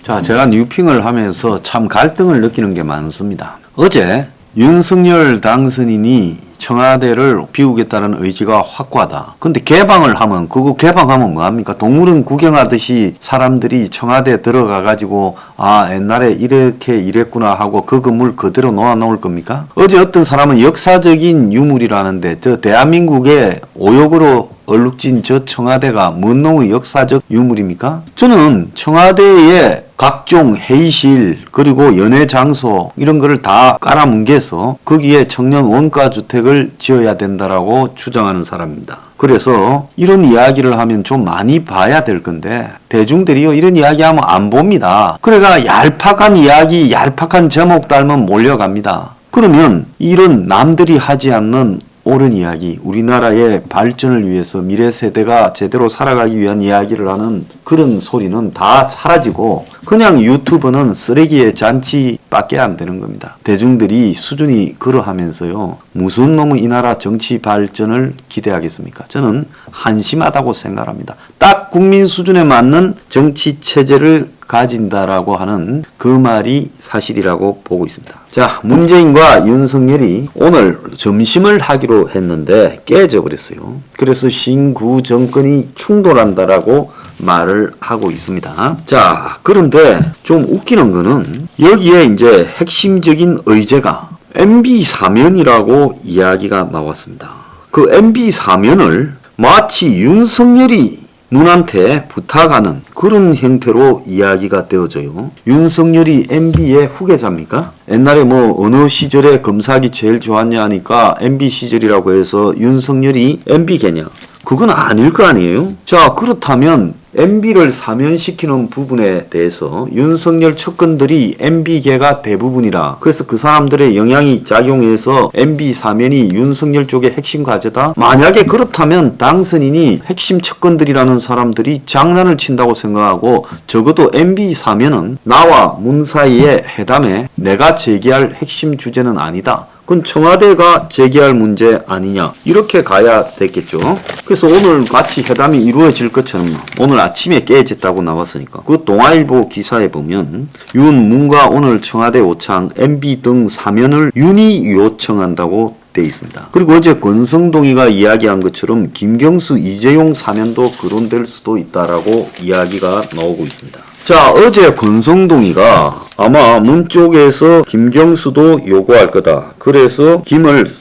자, 제가 뉴핑을 하면서 참 갈등을 느끼는 게 많습니다. 어제 윤석열 당선인이 청와대를 비우겠다는 의지가 확고하다. 근데 개방을 하면, 그거 개방하면 뭐합니까? 동물원 구경하듯이 사람들이 청와대 들어가가지고, 아, 옛날에 이렇게 이랬구나 하고 그 건물 그대로 놓아놓을 겁니까? 어제 어떤 사람은 역사적인 유물이라는데, 저 대한민국의 오욕으로 얼룩진 저 청와대가 뭔 놈의 역사적 유물입니까? 저는 청와대에 각종 회의실 그리고 연회 장소 이런 거를 다 깔아뭉개서 거기에 청년 원가 주택을 지어야 된다라고 주장하는 사람입니다. 그래서 이런 이야기를 하면 좀 많이 봐야 될 건데 대중들이요 이런 이야기하면 안 봅니다. 그래가 얄팍한 이야기, 얄팍한 제목 달면 몰려갑니다. 그러면 이런 남들이 하지 않는 옳은 이야기, 우리나라의 발전을 위해서 미래 세대가 제대로 살아가기 위한 이야기를 하는 그런 소리는 다 사라지고 그냥 유튜브는 쓰레기의 잔치밖에 안 되는 겁니다. 대중들이 수준이 그러하면서요. 무슨 놈의 이 나라 정치 발전을 기대하겠습니까? 저는 한심하다고 생각합니다. 딱 국민 수준에 맞는 정치 체제를 가진다라고 하는 그 말이 사실이라고 보고 있습니다. 자, 문재인과 윤석열이 오늘 점심을 하기로 했는데 깨져버렸어요. 그래서 신구 정권이 충돌한다라고 말을 하고 있습니다. 자, 그런데 좀 웃기는 거는 여기에 이제 핵심적인 의제가 MB 사면이라고 이야기가 나왔습니다. 그 MB 사면을 마치 윤석열이 문한테 부탁하는 그런 형태로 이야기가 되어져요. 윤석열이 MB의 후계자입니까? 옛날에 뭐 어느 시절에 검사하기 제일 좋았냐 하니까 MB 시절이라고 해서 윤석열이 MB계냐? 그건 아닐 거 아니에요? 자, 그렇다면 MB를 사면시키는 부분에 대해서 윤석열 측근들이 MB계가 대부분이라 그래서 그 사람들의 영향이 작용해서 MB 사면이 윤석열 쪽의 핵심 과제다? 만약에 그렇다면 당선인이 핵심 측근들이라는 사람들이 장난을 친다고 생각하고 적어도 MB 사면은 나와 문 사이의 회담에 내가 제기할 핵심 주제는 아니다. 그건 청와대가 제기할 문제 아니냐 이렇게 가야 됐겠죠. 그래서 오늘 마치 회담이 이루어질 것처럼 오늘 아침에 깨졌다고 나왔으니까 그 동아일보 기사에 보면 윤문과 오늘 청와대 오창 MB 등 사면을 윤이 요청한다고 돼 있습니다. 그리고 어제 권성동이가 이야기한 것처럼 김경수, 이재용 사면도 거론될 수도 있다라고 이야기가 나오고 있습니다. 자, 어제 권성동이가 아마 문 쪽에서 김경수도 요구할 거다. 그래서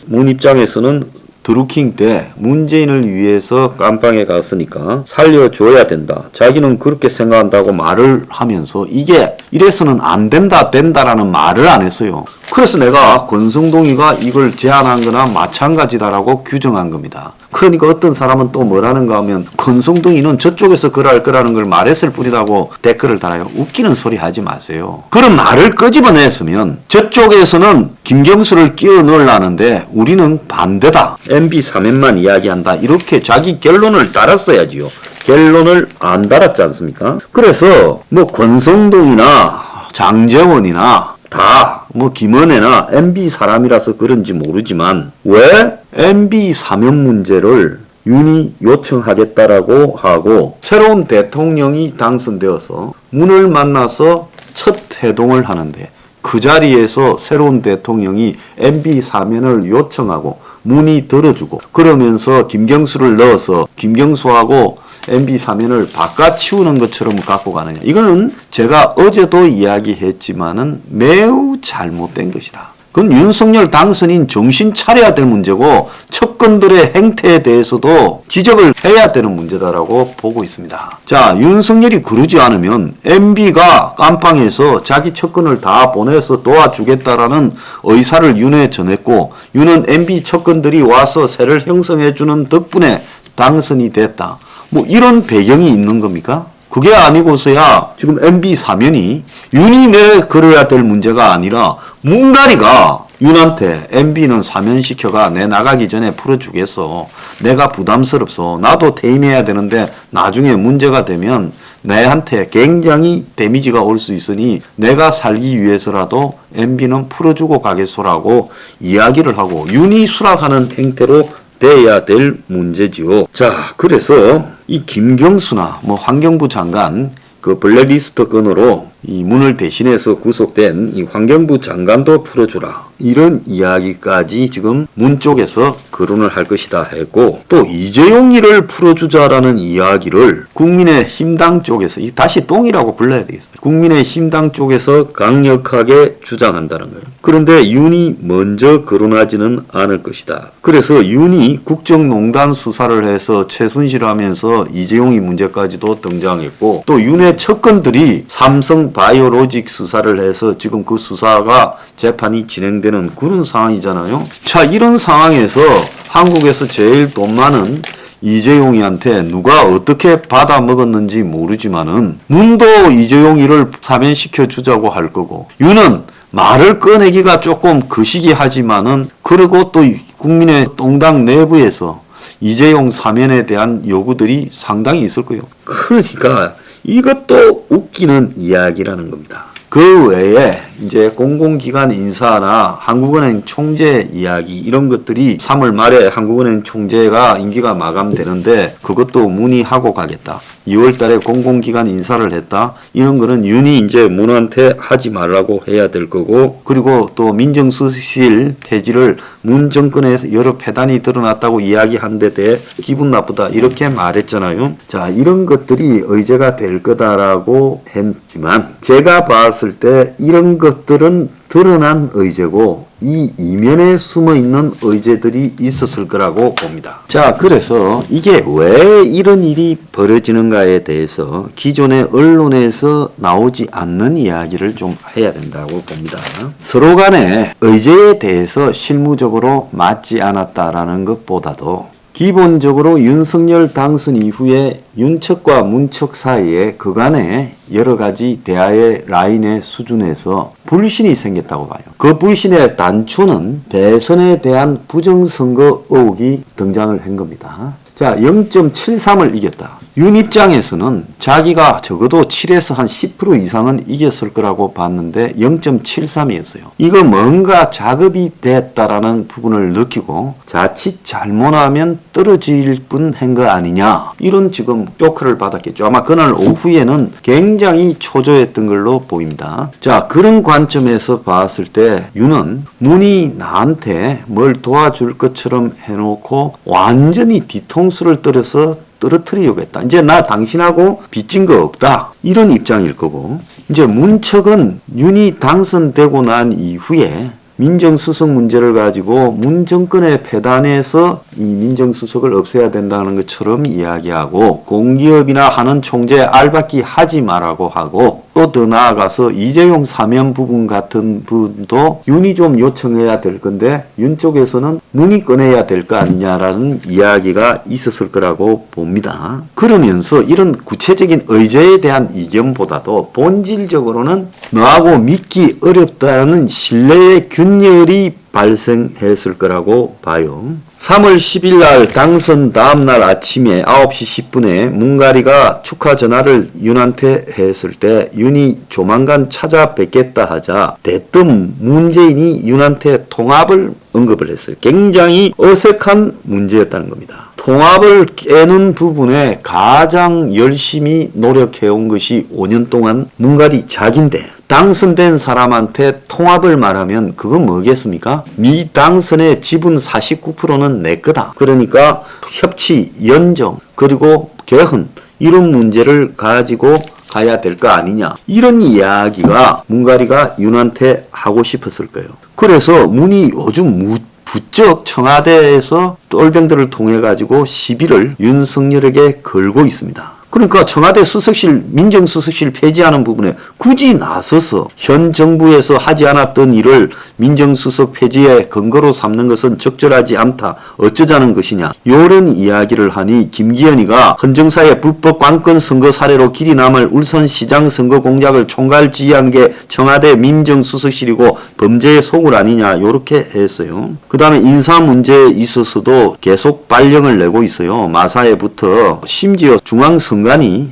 문 입장에서는 드루킹 때 문재인을 위해서 깜빵에 갔으니까 살려줘야 된다. 자기는 그렇게 생각한다고 말을 하면서 이게 이래서는 안 된다, 된다라는 말을 안 했어요. 그래서 내가 권성동이가 이걸 제안한 거나 마찬가지다라고 규정한 겁니다. 그러니까 어떤 사람은 또 뭐라는가 하면 권성동이는 저쪽에서 그럴 거라는 걸 말했을 뿐이라고 댓글을 달아요. 웃기는 소리 하지 마세요. 그런 말을 끄집어냈으면 저쪽에서는 김경수를 끼워 넣으려는데 우리는 반대다. MB 사면만 이야기한다. 이렇게 자기 결론을 달았어야지요. 결론을 안 달았지 않습니까? 그래서 뭐 권성동이나 장제원이나 다 뭐 김은혜나 MB 사람이라서 그런지 모르지만 왜 MB 사면 문제를 윤이 요청하겠다라고 하고 새로운 대통령이 당선되어서 문을 만나서 첫 회동을 하는데 그 자리에서 새로운 대통령이 MB 사면을 요청하고 문이 들어주고 그러면서 김경수를 넣어서 김경수하고 MB 사면을 바꿔치우는 것처럼 갖고 가느냐. 이거는 제가 어제도 이야기했지만은 매우 잘못된 것이다. 그건 윤석열 당선인 정신 차려야 될 문제고 측근들의 행태에 대해서도 지적을 해야 되는 문제다라고 보고 있습니다. 자, 윤석열이 그러지 않으면 MB가 깜빵에서 자기 측근을 다 보내서 도와주겠다라는 의사를 윤에 전했고 윤은 MB 측근들이 와서 새를 형성해주는 덕분에 당선이 됐다. 뭐 이런 배경이 있는 겁니까? 그게 아니고서야 지금 MB 사면이 윤이 내 그래야 될 문제가 아니라 문가리가 윤한테 MB는 사면시켜가 내 나가기 전에 풀어주겠어. 내가 부담스럽소. 나도 퇴임해야 되는데 나중에 문제가 되면 내한테 굉장히 데미지가 올 수 있으니 내가 살기 위해서라도 MB는 풀어주고 가겠소라고 이야기를 하고 윤이 수락하는 행태로 돼야 될 문제지요. 자, 그래서 이 김경수나 뭐 환경부 장관 그 블랙리스트 건으로 이 문을 대신해서 구속된 이 환경부 장관도 풀어주라. 이런 이야기까지 지금 문 쪽에서 거론을 할 것이다 했고, 또 이재용이를 풀어주자라는 이야기를 국민의힘당 쪽에서, 다시 똥이라고 불러야 되겠어요. 국민의힘당 쪽에서 강력하게 주장한다는 거예요. 그런데 윤이 먼저 거론하지는 않을 것이다. 그래서 윤이 국정농단 수사를 해서 최순실 하면서 이재용이 문제까지도 등장했고, 또 윤의 측근들이 삼성 바이오로직 수사를 해서 지금 그 수사가 재판이 진행되는 그런 상황이잖아요. 자, 이런 상황에서 한국에서 제일 돈 많은 이재용이한테 누가 어떻게 받아 먹었는지 모르지만은 문도 이재용이를 사면시켜 주자고 할 거고, 윤은 말을 꺼내기가 조금 거시기하지만은, 그리고 또 국민의 동당 내부에서 이재용 사면에 대한 요구들이 상당히 있을 거예요. 그러니까 이것도 웃기는 이야기라는 겁니다. 그 외에 이제 공공기관 인사나 한국은행 총재 이야기, 이런 것들이 3월 말에 한국은행 총재가 임기가 마감되는데 그것도 문의하고 가겠다. 2월 달에 공공기관 인사를 했다. 이런 거는 윤이 이제 문한테 하지 말라고 해야 될 거고, 그리고 또 민정수석실 폐지를 문 정권에서 여러 폐단이 드러났다고 이야기한 데 대해 기분 나쁘다, 이렇게 말했잖아요. 자, 이런 것들이 의제가 될 거다라고 했지만, 제가 봤을 때 이런 것들은 드러난 의제고 이 이면에 숨어있는 의제들이 있었을 거라고 봅니다. 자, 그래서 이게 왜 이런 일이 벌어지는가에 대해서 기존의 언론에서 나오지 않는 이야기를 좀 해야 된다고 봅니다. 서로 간에 의제에 대해서 실무적으로 맞지 않았다라는 것보다도 기본적으로 윤석열 당선 이후에 윤측과 문측 사이에 그간의 여러 가지 대화의 라인의 수준에서 불신이 생겼다고 봐요. 그 불신의 단초는 대선에 대한 부정선거 의혹이 등장을 한 겁니다. 자, 0.73을 이겼다. 윤 입장에서는 자기가 적어도 7에서 한 10% 이상은 이겼을 거라고 봤는데 0.73이었어요. 이거 뭔가 작업이 됐다라는 부분을 느끼고 자칫 잘못하면 떨어질 뻔한 거 아니냐, 이런 지금 쇼크를 받았겠죠. 아마 그날 오후에는 굉장히 초조했던 걸로 보입니다. 자, 그런 관점에서 봤을 때 윤은 문이 나한테 뭘 도와줄 것처럼 해놓고 완전히 뒤통수를 때려서 떨어뜨리려고 했다. 이제 나 당신하고 빚진 거 없다, 이런 입장일 거고, 이제 문측은 윤이 당선되고 난 이후에 민정수석 문제를 가지고 문 정권의 폐단에서 이 민정수석을 없애야 된다는 것처럼 이야기하고, 공기업이나 하는 총재 알박기 하지 말라고 하고, 또 더 나아가서 이재용 사면 부분 같은 부분도 윤이 좀 요청해야 될 건데 윤 쪽에서는 문이 꺼내야 될 거 아니냐라는 이야기가 있었을 거라고 봅니다. 그러면서 이런 구체적인 의제에 대한 이견보다도 본질적으로는 너하고 믿기 어렵다는 신뢰의 균열이 발생했을 거라고 봐요. 3월 10일 날 당선 다음날 아침에 9시 10분에 문가리가 축하 전화를 윤한테 했을 때 윤이 조만간 찾아뵙겠다 하자 대뜸 문재인이 윤한테 통합을 언급을 했어요. 굉장히 어색한 문제였다는 겁니다. 통합을 깨는 부분에 가장 열심히 노력해온 것이 5년 동안 문가리 자기인데, 당선된 사람한테 통합을 말하면 그건 뭐겠습니까? 네 당선의 지분 49%는 내 거다. 그러니까 협치, 연정, 그리고 개헌, 이런 문제를 가지고 가야 될 거 아니냐, 이런 이야기가 문가리가 윤한테 하고 싶었을 거예요. 그래서 문이 요즘 부쩍 청와대에서 똘병들을 통해 가지고 시비를 윤석열에게 걸고 있습니다. 그러니까 청와대 수석실, 민정수석실 폐지하는 부분에 굳이 나서서 현 정부에서 하지 않았던 일을 민정수석 폐지의 근거로 삼는 것은 적절하지 않다, 어쩌자는 것이냐, 이런 이야기를 하니 김기현이가 헌정사의 불법 관권 선거 사례로 길이 남을 울산시장 선거 공작을 총괄 지휘한 게 청와대 민정수석실이고 범죄의 소굴 아니냐, 이렇게 했어요. 그 다음에 인사 문제에 있어서도 계속 발령을 내고 있어요. 마사회부터 심지어 중앙선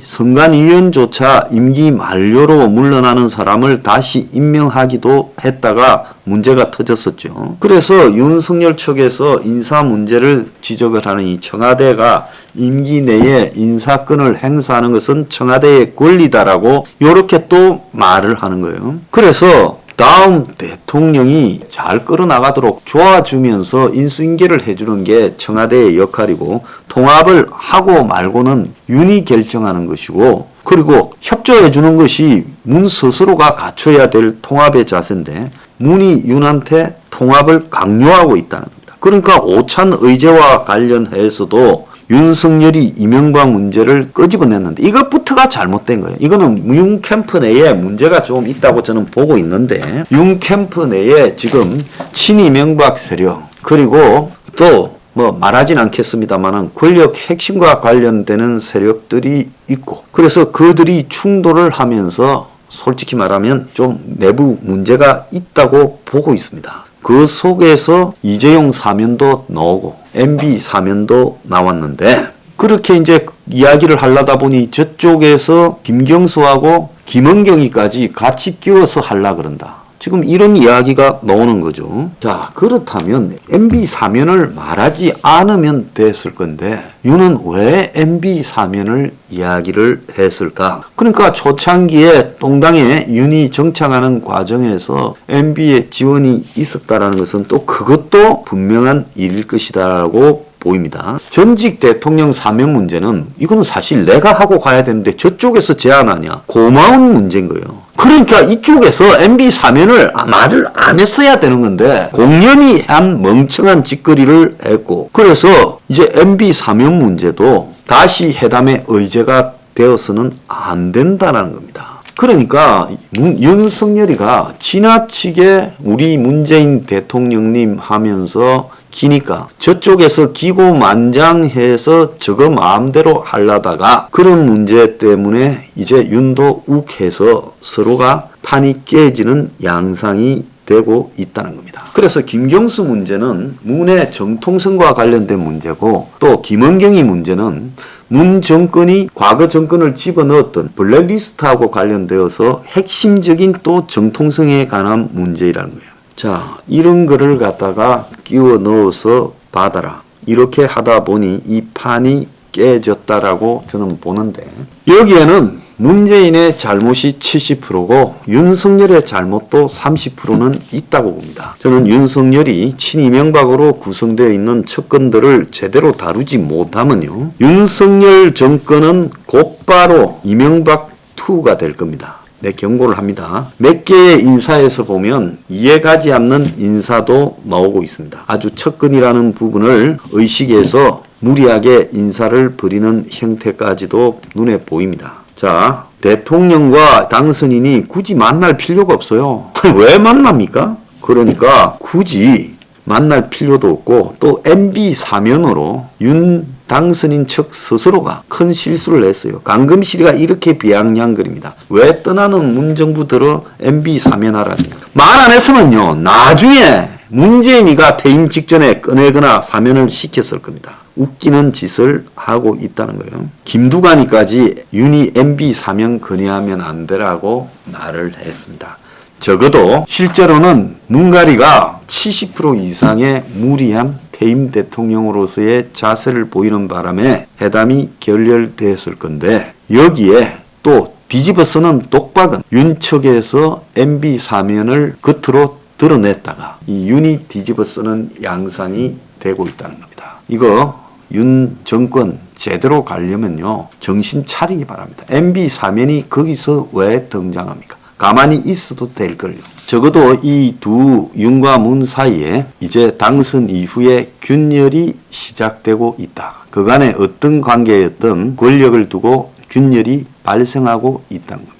선관위원조차 임기 만료로 물러나는 사람을 다시 임명하기도 했다가 문제가 터졌었죠. 그래서 윤석열 측에서 인사 문제를 지적을 하는 이 청와대가 임기 내에 인사권을 행사하는 것은 청와대의 권리다라고 이렇게 또 말을 하는 거예요. 그래서 다음 대통령이 잘 끌어나가도록 도와주면서 인수인계를 해주는 게 청와대의 역할이고, 통합을 하고 말고는 윤이 결정하는 것이고, 그리고 협조해주는 것이 문 스스로가 갖춰야 될 통합의 자세인데, 문이 윤한테 통합을 강요하고 있다는 겁니다. 그러니까 오찬 의제와 관련해서도 윤석열이 이명박 문제를 끄집어냈는데 이것부터가 잘못된 거예요. 이거는 윤 캠프 내에 문제가 좀 있다고 저는 보고 있는데, 윤 캠프 내에 지금 친이명박 세력, 그리고 또 뭐 말하진 않겠습니다만은 권력 핵심과 관련되는 세력들이 있고, 그래서 그들이 충돌을 하면서 솔직히 말하면 좀 내부 문제가 있다고 보고 있습니다. 그 속에서 이재용 사면도 나오고 MB 사면도 나왔는데, 그렇게 이제 이야기를 하려다 보니 저쪽에서 김경수하고 김은경이까지 같이 끼워서 하려 그런다. 지금 이런 이야기가 나오는 거죠. 자, 그렇다면 MB 사면을 말하지 않으면 됐을 건데 윤은 왜 MB 사면을 이야기를 했을까? 그러니까 초창기에 동당에 윤이 정착하는 과정에서 MB의 지원이 있었다라는 것은 또 그것도 분명한 일일 것이다라고 보입니다. 전직 대통령 사면 문제는 이거는 사실 내가 하고 가야 되는데 저쪽에서 제안하냐, 고마운 문제인 거예요. 그러니까 이쪽에서 MB 사면을 말을 안 했어야 되는 건데 공연히 한 멍청한 짓거리를 했고, 그래서 이제 MB 사면 문제도 다시 회담의 의제가 되어서는 안 된다는 겁니다. 그러니까 윤석열이가 지나치게 우리 문재인 대통령님 하면서 기니까 저쪽에서 기고만장해서 저거 마음대로 하려다가 그런 문제 때문에 이제 윤도 욱해서 서로가 판이 깨지는 양상이 되고 있다는 겁니다. 그래서 김경수 문제는 문의 정통성과 관련된 문제고, 또 김은경이 문제는 문 정권이 과거 정권을 집어넣었던 블랙리스트하고 관련되어서 핵심적인 또 정통성에 관한 문제라는 거예요. 자, 이런 거를 갖다가 끼워 넣어서 받아라. 이렇게 하다 보니 이 판이 깨졌다라고 저는 보는데, 여기에는 문재인의 잘못이 70%고 윤석열의 잘못도 30%는 있다고 봅니다. 저는 윤석열이 친이명박으로 구성되어 있는 측근들을 제대로 다루지 못하면요, 윤석열 정권은 곧바로 이명박2가 될 겁니다. 네, 경고를 합니다. 몇 개의 인사에서 보면 이해가지 않는 인사도 나오고 있습니다. 아주 측근이라는 부분을 의식해서 무리하게 인사를 벌이는 형태까지도 눈에 보입니다. 자, 대통령과 당선인이 굳이 만날 필요가 없어요. 왜 만납니까? 그러니까 굳이 만날 필요도 없고, 또 MB 사면으로 윤 당선인 측 스스로가 큰 실수를 했어요. 강금실이가 이렇게 비아냥거립니다. 왜 떠나는 문정부 들어 MB 사면하라니까. 말 안 했으면요, 나중에 문재인이가 퇴임 직전에 꺼내거나 사면을 시켰을 겁니다. 웃기는 짓을 하고 있다는 거예요. 김두관이까지 윤이 MB 사면 건의하면 안 되라고 말을 했습니다. 적어도 실제로는 문가리가 70% 이상의 무리한 퇴임 대통령으로서의 자세를 보이는 바람에 회담이 결렬됐을 건데, 여기에 또 뒤집어쓰는 독박은 윤 측에서 MB 사면을 겉으로 드러냈다가 이 윤이 뒤집어쓰는 양상이 되고 있다는 겁니다. 이거 윤 정권 제대로 가려면요, 정신 차리기 바랍니다. MB 사면이 거기서 왜 등장합니까? 가만히 있어도 될걸요. 적어도 이 두 윤과 문 사이에 이제 당선 이후에 균열이 시작되고 있다. 그간에 어떤 관계였던 권력을 두고 균열이 발생하고 있다는 겁니다.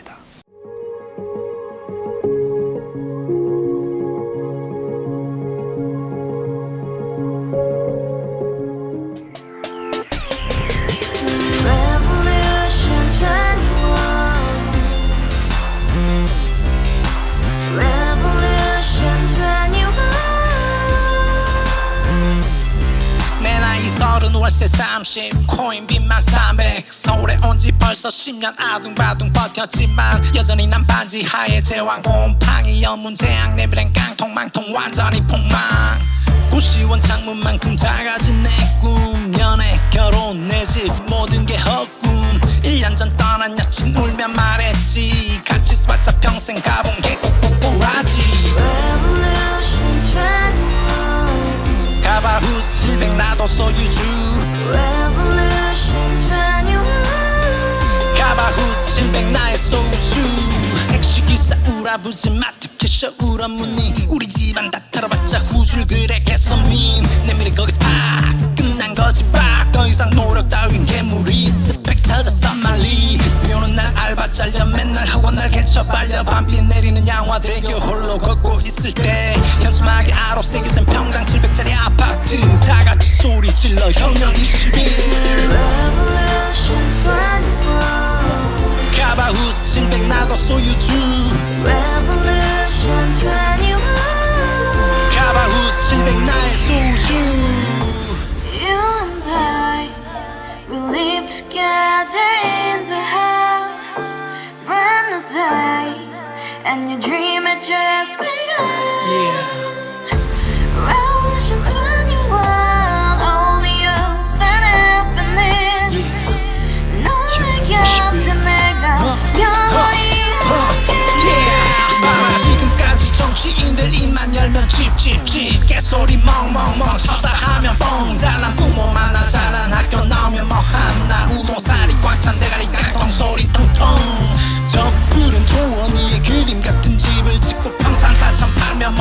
월세 30 코인 빚만 300 서울에 온 지 벌써 10년 아둥바둥 버텼지만 여전히 난 반지 하에 제왕 곰팡이 연문제약 내비랭 깡통망통 완전히 폭망 고시원 창문만큼 작아진 내 꿈 연애 결혼 내 집 모든 게 헛꿈 1년 전 떠난 여친 울며 말했지 같이 살자 평생 가본 게 꼭꼭꼭하지 Revolution 21 가바후스 700 나도 소유주 Revolution 21 가바후스 700 나의 소유주 택시기사 우라부지 마트 캐셔 우라무늬 우리 집안 다 털어봤자 후줄 그래 개선민 내 미래 거기서 팍 끝난 거지 팍더 이상 노력 따윈 괴물이 스펙 찾아 썸말리 비오는 날 알바 잘려 맨날 학원 날 개쳐 발려 밤비 내리는 양화대교 홀로 걷고 있을 때 현수막에 아로 새겨진 평당 700짜리 아파트 다 같이 소리 질러 혁명 21 Revolution 21 가바후스 700 나도 소유주 Revolution 21 가바후스 700 나의 소유주 You and I, we live together in the house. Brand new day, and your dream had just begun. Yeah. Revolution 21, only hope and happiness. 너의 곁에 내가 영원히 지금까지 정치인들 입만 열면 찝찝찝 개소리 멍멍멍 쳤다 하면 뻥 잘난 부모 만나 잘난 학교 나오면 뭐 하나 우동살이 꽉 찬 대가리 깡통 소리 통통 저 푸른 조원이의 그림 같은 집을 짓고 평상 4천 팔면